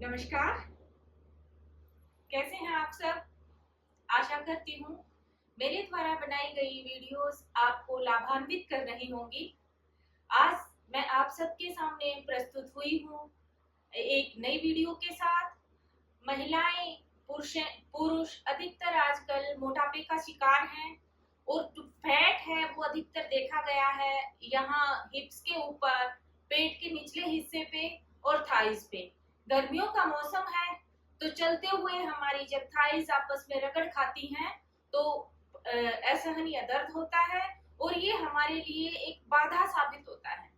नमस्कार। कैसे हैं आप सब? आशा करती हूँ मेरे द्वारा बनाई गई वीडियोस आपको लाभान्वित कर रही होंगी। आज मैं आप सबके सामने प्रस्तुत हुई हूँ एक नई वीडियो के साथ। महिलाएं, पुरुष अधिकतर आजकल मोटापे का शिकार हैं और जो फैट है वो अधिकतर देखा गया है यहाँ हिप्स के ऊपर, पेट के निचले हिस्से पे और थाइस पे। गर्मियों का मौसम है तो चलते हुए हमारी जब थाइस आपस में रगड़ खाती हैं तो असहनीय दर्द होता है और ये हमारे लिए एक बाधा साबित होता है।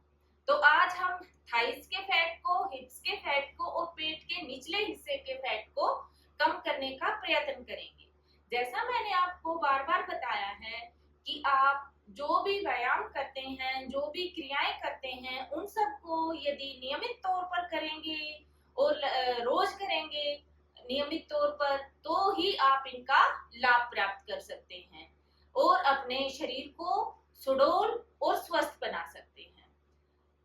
तो आज हम थाइस के फैट को, हिप्स के फैट को और पेट के निचले हिस्से के फैट को कम करने का प्रयत्न करेंगे। जैसा मैंने आपको बार बार बताया है कि आप जो भी व्यायाम करते हैं, जो भी क्रियाएं करते हैं, उन सबको यदि नियमित तौर पर करेंगे और रोज करेंगे नियमित तौर पर, तो ही आप इनका लाभ प्राप्त कर सकते हैं और अपने शरीर को सुडौल और स्वस्थ बना सकते हैं।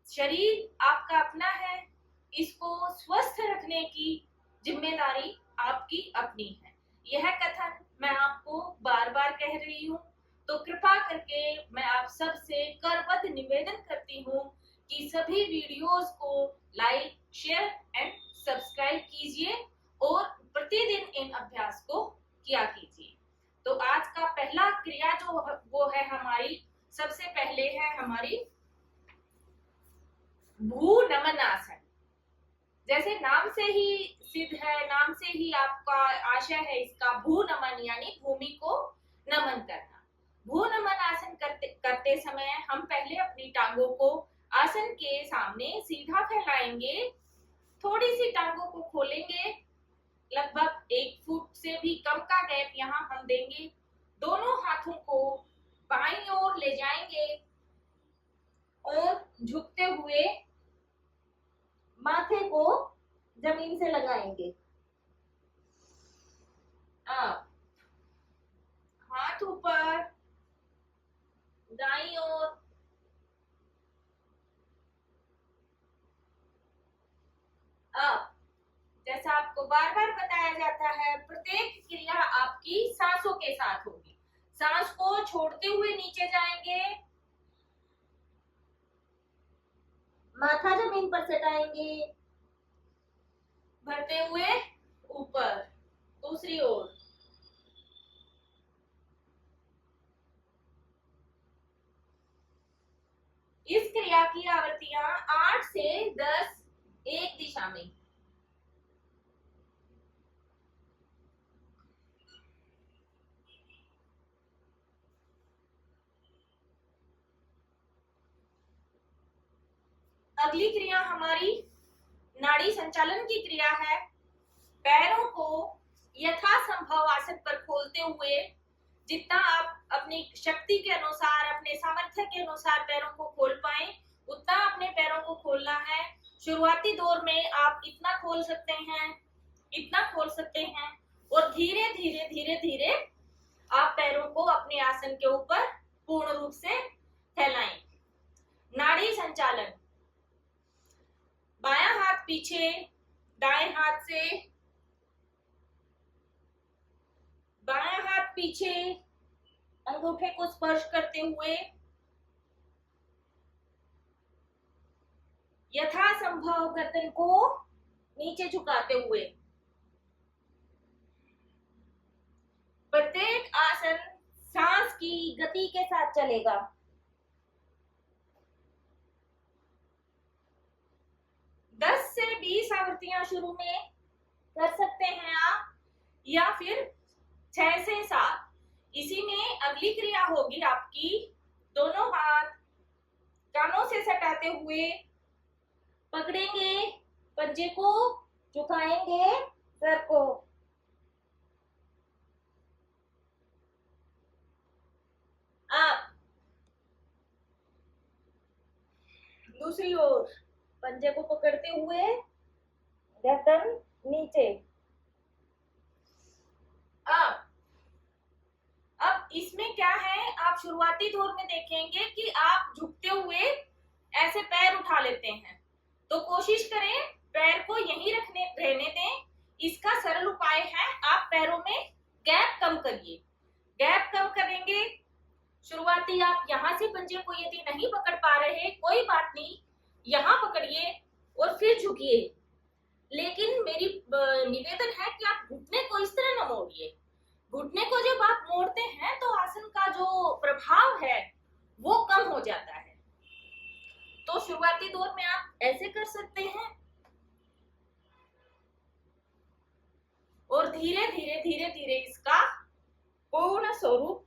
शरीर आपका अपना है, इसको स्वस्थ रखने की जिम्मेदारी आपकी अपनी है। यह कथन मैं आपको बार बार कह रही हूँ, तो कृपा करके मैं आप सब से करबद्ध निवेदन करती हूँ कि सभी वीडियोस को लाइक, शेयर एंड सब्सक्राइब कीजिए और प्रतिदिन इन अभ्यास को किया कीजिए। तो आज का पहला क्रिया जो वो है हमारी, सबसे पहले है हमारी भू नमन आसन। जैसे नाम से ही सिद्ध है, नाम से ही आपका आशय है इसका, भू नमन यानी भूमि को नमन करना। भू नमन आसन करते समय हम पहले अपनी टांगों को आसन के सामने सीधा फैलाएंगे, थोड़ी सी टांगों को खोलेंगे, लगभग 1 फुट से भी कम का गैप यहाँ हम देंगे। दोनों हाथों को बाईं ओर ले जाएंगे और झुकते हुए माथे को जमीन से लगाएंगे। अब हाथ ऊपर, दाईं ओर, अब जैसा आपको बार बार बताया जाता है, प्रत्येक क्रिया आपकी सांसों के साथ होगी। सांस को छोड़ते हुए नीचे जाएंगे, माथा जमीन पर सटाएंगे, भरते हुए ऊपर, दूसरी ओर। इस क्रिया की आवृत्तियां 8 से 10 एक दिशा में। अगली क्रिया हमारी नाड़ी संचालन की क्रिया है। पैरों को यथासंभव आसन पर खोलते हुए, जितना आप अपनी शक्ति के अनुसार, अपने सामर्थ्य के अनुसार पैरों को खोल पाए उतना अपने पैरों को खोलना है। शुरुआती दौर में आप इतना खोल सकते हैं, इतना खोल सकते हैं और धीरे धीरे धीरे धीरे आप पैरों को अपने आसन के ऊपर पूर्ण रूप से फैलाएं। नाड़ी संचालन, बायां हाथ पीछे, दाएं हाथ से, बायां हाथ पीछे, अंगूठे को स्पर्श करते हुए यथासंभव गर्दन को नीचे झुकाते हुए। प्रत्येक आसन सांस की गति के साथ चलेगा। दस से 20 आवृत्तियां शुरू में कर सकते हैं आप, या फिर 6 से 7। इसी में अगली क्रिया होगी आपकी, दोनों हाथ कानों से सटाते हुए पकड़ेंगे, पंजे को झुकाएंगे, सर को। आप दूसरी ओर पंजे को पकड़ते हुए गर्दन नीचे। अब इसमें क्या है, आप शुरुआती दौर में देखेंगे कि आप झुकते हुए ऐसे पैर उठा लेते हैं, तो कोशिश करें पैर को यहीं रहने दें। इसका सरल उपाय है, आप पैरों में गैप कम करिए। गैप कम करेंगे, शुरुआती आप यहाँ से पंजे को यदि नहीं पकड़ पा रहे, कोई बात नहीं, यहाँ पकड़िए और फिर झुकिए। लेकिन मेरी निवेदन है कि आप घुटने को इस तरह न मोड़िए। घुटने को जब आप मोड़ते हैं तो आसन का जो प्रभाव है वो कम हो जाता है। तो शुरुआती दौर में आप ऐसे कर सकते हैं और धीरे धीरे धीरे धीरे इसका पूर्ण स्वरूप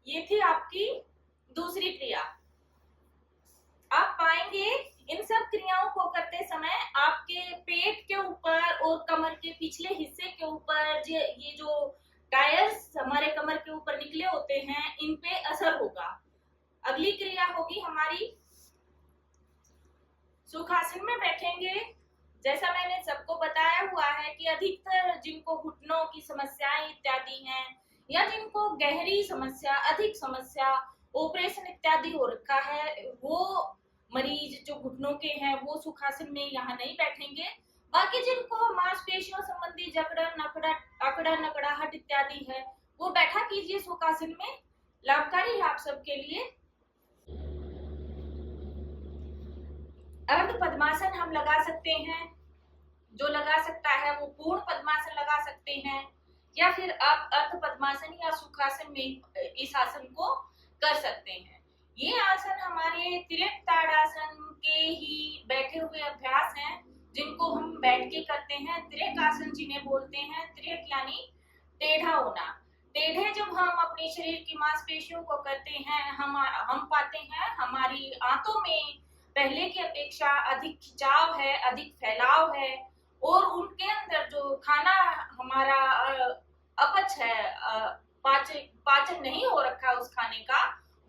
ये थी आपकी दूसरी क्रिया। आप पाएंगे इन सब क्रियाओं को करते समय आपके पेट के ऊपर और कमर के पिछले हिस्से के ऊपर ये जो टायर्स हमारे कमर के ऊपर निकले होते हैं, इन पे असर होगा। अगली क्रिया होगी हमारी सुखासन में बैठेंगे। जैसा मैंने सबको बताया हुआ है कि अधिकतर जिनको घुटनों की समस्याएं इत्यादि हैं या जिनको गहरी समस्या, अधिक समस्या, ऑपरेशन इत्यादि हो रखा है, वो मरीज जो घुटनों के हैं वो सुखासन में यहाँ नहीं बैठेंगे। बाकी जिनको मांसपेशियों संबंधी जकड़न, अकड़ा नकड़ाहट इत्यादि है वो बैठा कीजिए सुखासन में, लाभकारी है आप सबके लिए। अर्ध पद्मासन हम लगा सकते हैं, जो लगा सकता है वो पूर्ण पद्मासन लगा सकते हैं, या फिर आप अर्ध पद्मासन या सुखासन में इस आसन को कर सकते हैं। ये आसन हमारे तिर्यक ताड़ासन के ही बैठे हुए अभ्यास हैं, जिनको हम बैठ के करते हैं। तिर्यक आसन जिन्हें बोलते हैं, तिर्यक यानी टेढ़ा होना। टेढ़े जब हम अपने शरीर की मांसपेशियों को करते हैं, हम पाते हैं हमारी आंतों में पहले की अपेक्षा अधिक खिंचाव है, अधिक फैलाव है, और उनके अंदर जो खाना हमारा अपच है, पाचन नहीं हो रखा उस खाने का,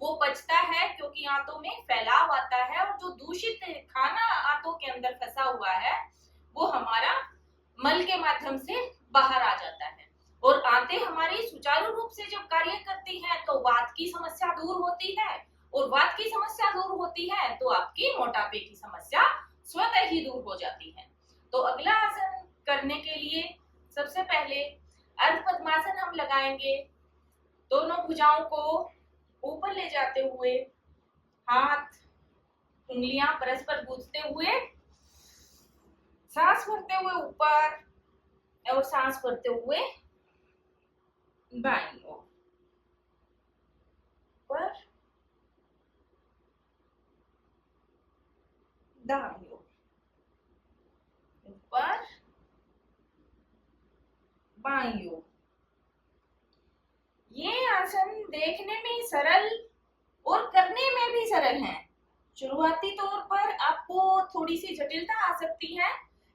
वो पचता है क्योंकि आंतों में फैलाव आता है, और जो दूषित खाना आंतों के अंदर फंसा हुआ है वो हमारा मल के माध्यम से बाहर आ जाता है। और आंतें हमारी सुचारू रूप से जब कार्य करती हैं तो वात की समस्या दूर होती है, और वात की समस्या दूर होती है तो आपकी मोटापे की समस्या स्वतः ही दूर हो जाती है। तो अगला आसन करने के लिए सबसे पहले अर्ध पद्मासन हम लगाएंगे। दोनों भुजाओं को ऊपर ले जाते हुए, हाथ उंगलियां परस्पर गूंथते हुए, सांस भरते हुए ऊपर और सांस भरते हुए बाईं ओर, ऊपर दाईं ओर, ऊपर बाईं ओर। ये आसन देखने में सरल और करने में भी सरल है। शुरुआती तौर पर आपको थोड़ी सी जटिलता आ सकती है,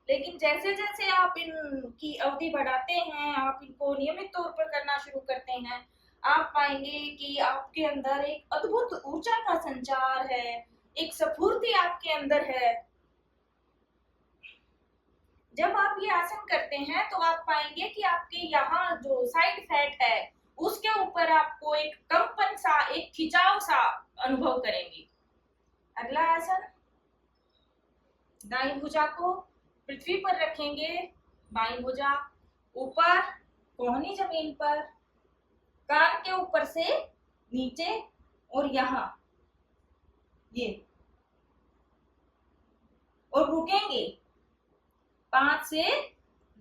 लेकिन जैसे जैसे आप इनकी अवधि बढ़ाते हैं, आप इनको नियमित तौर पर करना शुरू करते हैं, आप पाएंगे कि आपके अंदर एक अद्भुत ऊर्जा का संचार है, एक स्फूर्ति आपके अंदर है। जब आप ये आसन करते हैं तो आप पाएंगे कि आपके यहाँ जो साइड फैट है उसके ऊपर आपको एक कंपन सा, एक खिंचाव सा अनुभव करेंगे। अगला आसन, दाईं भुजा को पृथ्वी पर रखेंगे, बाईं भुजा ऊपर कोहनी जमीन पर, कान के ऊपर से नीचे और यहाँ ये, और रुकेंगे 5 से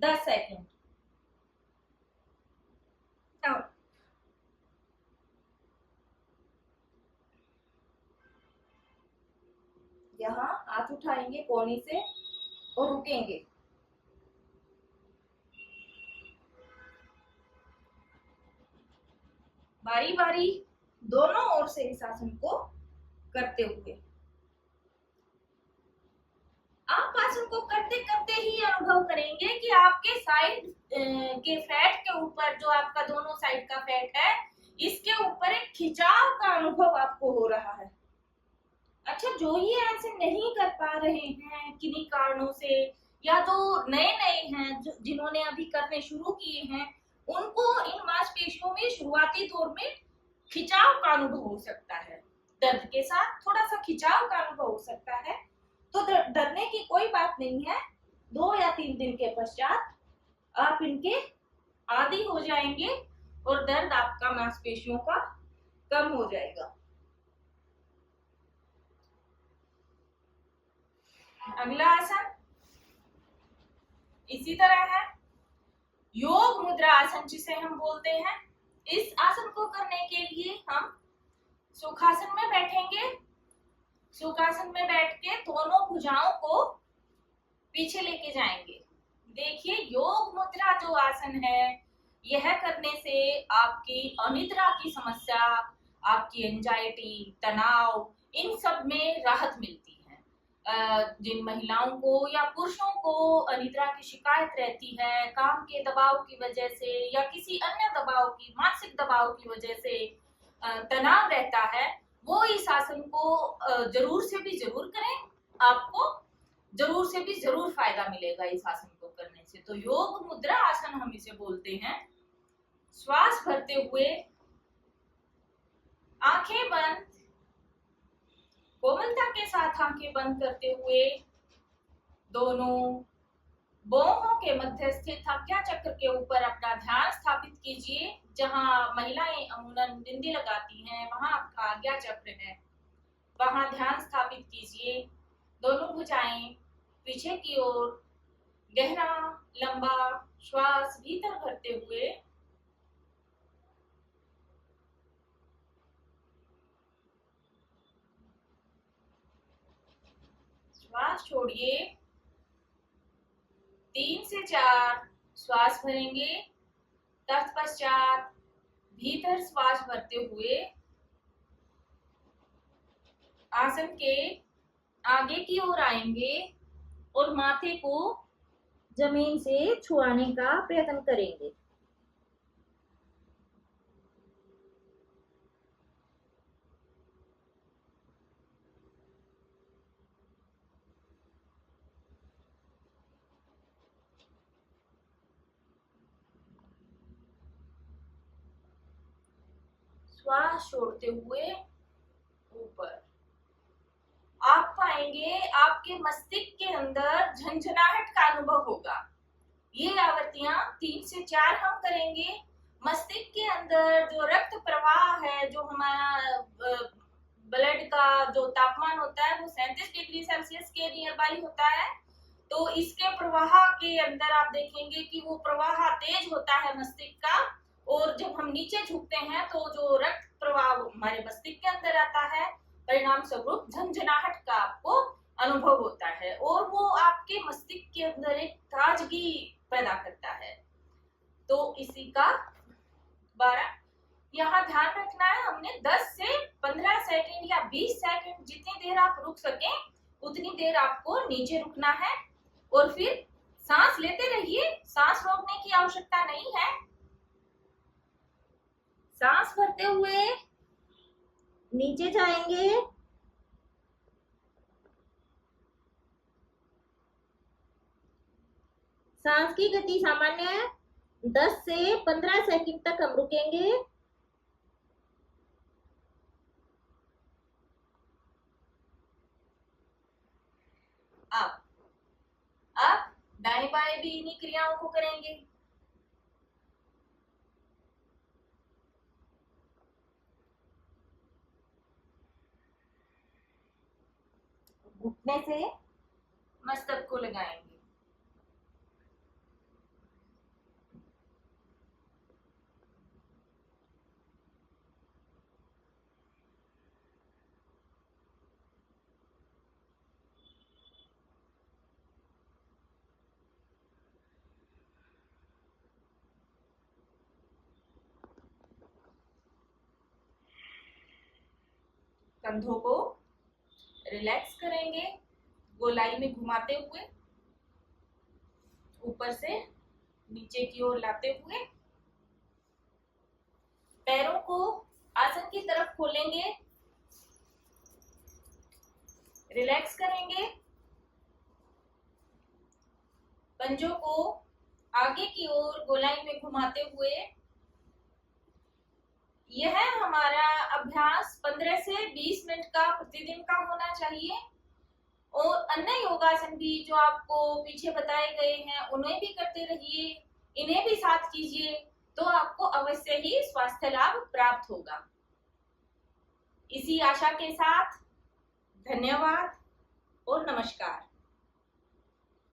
10 सेकंड। यहाँ हाथ उठाएंगे कोहनी से और रुकेंगे। बारी बारी दोनों ओर से इस आसन को करते हुए आप आसन को करते करते ही अनुभव करेंगे कि आपके साइड के फैट के ऊपर, जो आपका दोनों साइड का फैट है, इसके ऊपर एक खिंचाव का अनुभव आपको हो रहा है। अच्छा, जो ये आसन नहीं कर पा रहे हैं किन्हीं कारणों से, या जो नए नए हैं जिन्होंने अभी करने शुरू किए हैं, उनको इन मांसपेशियों में शुरुआती दौर में खिंचाव का अनुभव हो सकता है, दर्द के साथ थोड़ा सा खिंचाव का अनुभव हो सकता है। तो डरने की कोई बात नहीं है। 2 या 3 दिन के पश्चात आप इनके आदी हो जाएंगे और दर्द आपका मांसपेशियों का कम हो जाएगा। अगला आसन इसी तरह है, योग मुद्रा आसन जिसे हम बोलते हैं। इस आसन को करने के लिए हम सुखासन में बैठेंगे। सुखासन में बैठ के दोनों भुजाओं को पीछे लेके जाएंगे। देखिए, योग मुद्रा जो आसन है, यह करने से आपकी अनिद्रा की समस्या, आपकी एंजाइटी, तनाव, इन सब में राहत मिलती है। जिन महिलाओं को या पुरुषों को अनिद्रा की शिकायत रहती है, काम के दबाव की वजह से या किसी अन्य दबाव की, मानसिक दबाव की वजह से तनाव रहता है, वो इस आसन को जरूर से भी जरूर करें। आपको जरूर से भी जरूर फायदा मिलेगा इस आसन को करने से। तो योग मुद्रा आसन हम इसे बोलते हैं। श्वास भरते हुए आंखें बंद, कोमलता के साथ आंखें बंद करते हुए दोनों बाहों के मध्य स्थित आज्ञा चक्र के ऊपर अपना ध्यान स्थापित कीजिए। जहां महिलाएं अमूमन बिंदी लगाती हैं, वहां आपका आज्ञा चक्र है, वहां ध्यान स्थापित कीजिए। दोनों भुजाएं पीछे की ओर, गहरा लंबा श्वास भीतर भरते हुए श्वास छोड़िए। 3 से 4 श्वास भरेंगे, तत्पश्चात भीतर श्वास भरते हुए आसन के आगे की ओर आएंगे और माथे को जमीन से छुआने का प्रयत्न करेंगे। श्वास छोड़ते हुए ऊपर आप पाएंगे आपके मस्तिष्क के अंदर झंझनाहट का अनुभव होगा। ये आवृत्तियां 3 से 4 हम करेंगे। मस्तिष्क के अंदर जो रक्त प्रवाह है, जो हमारा ब्लड का जो तापमान होता है वो 37 डिग्री सेल्सियस के नियर बाई होता है। तो इसके प्रवाह के अंदर आप देखेंगे कि वो प्रवाह तेज होता है मस्तिष्क का, और जब हम नीचे झुकते हैं तो जो रक्त प्रवाह हमारे मस्तिष्क के अंदर आता है, परिणाम स्वरूप झंझनाहट का आपको अनुभव होता है और वो आपके मस्तिष्क के अंदर एक ताजगी पैदा करता है। तो इसी का 12 यहाँ ध्यान रखना है। हमने 10 से 15 सेकंड या 20 सेकंड, जितनी देर आप रुक सके उतनी देर आपको नीचे रुकना है और फिर सांस लेते रहिए। सांस रोकने की आवश्यकता नहीं है। सांस भरते हुए नीचे जाएंगे, सांस की गति सामान्य है। 10 से 15 सेकंड तक हम रुकेंगे। अब दाएं बाएं भी इन्हीं क्रियाओं को करेंगे। घुटने से मस्तक को लगाएंगे। कंधों को रिलैक्स करेंगे, गोलाई में घुमाते हुए, ऊपर से नीचे की ओर लाते हुए। पैरों को आसन की तरफ खोलेंगे, रिलैक्स करेंगे। पंजों को आगे की ओर गोलाई में घुमाते हुए। यह हमारा अभ्यास 15 से 20 मिनट का प्रतिदिन का होना चाहिए। और अन्य योगासन भी जो आपको पीछे बताए गए हैं उन्हें भी करते रहिए, इन्हें भी साथ कीजिए, तो आपको अवश्य ही स्वास्थ्य लाभ प्राप्त होगा। इसी आशा के साथ धन्यवाद और नमस्कार।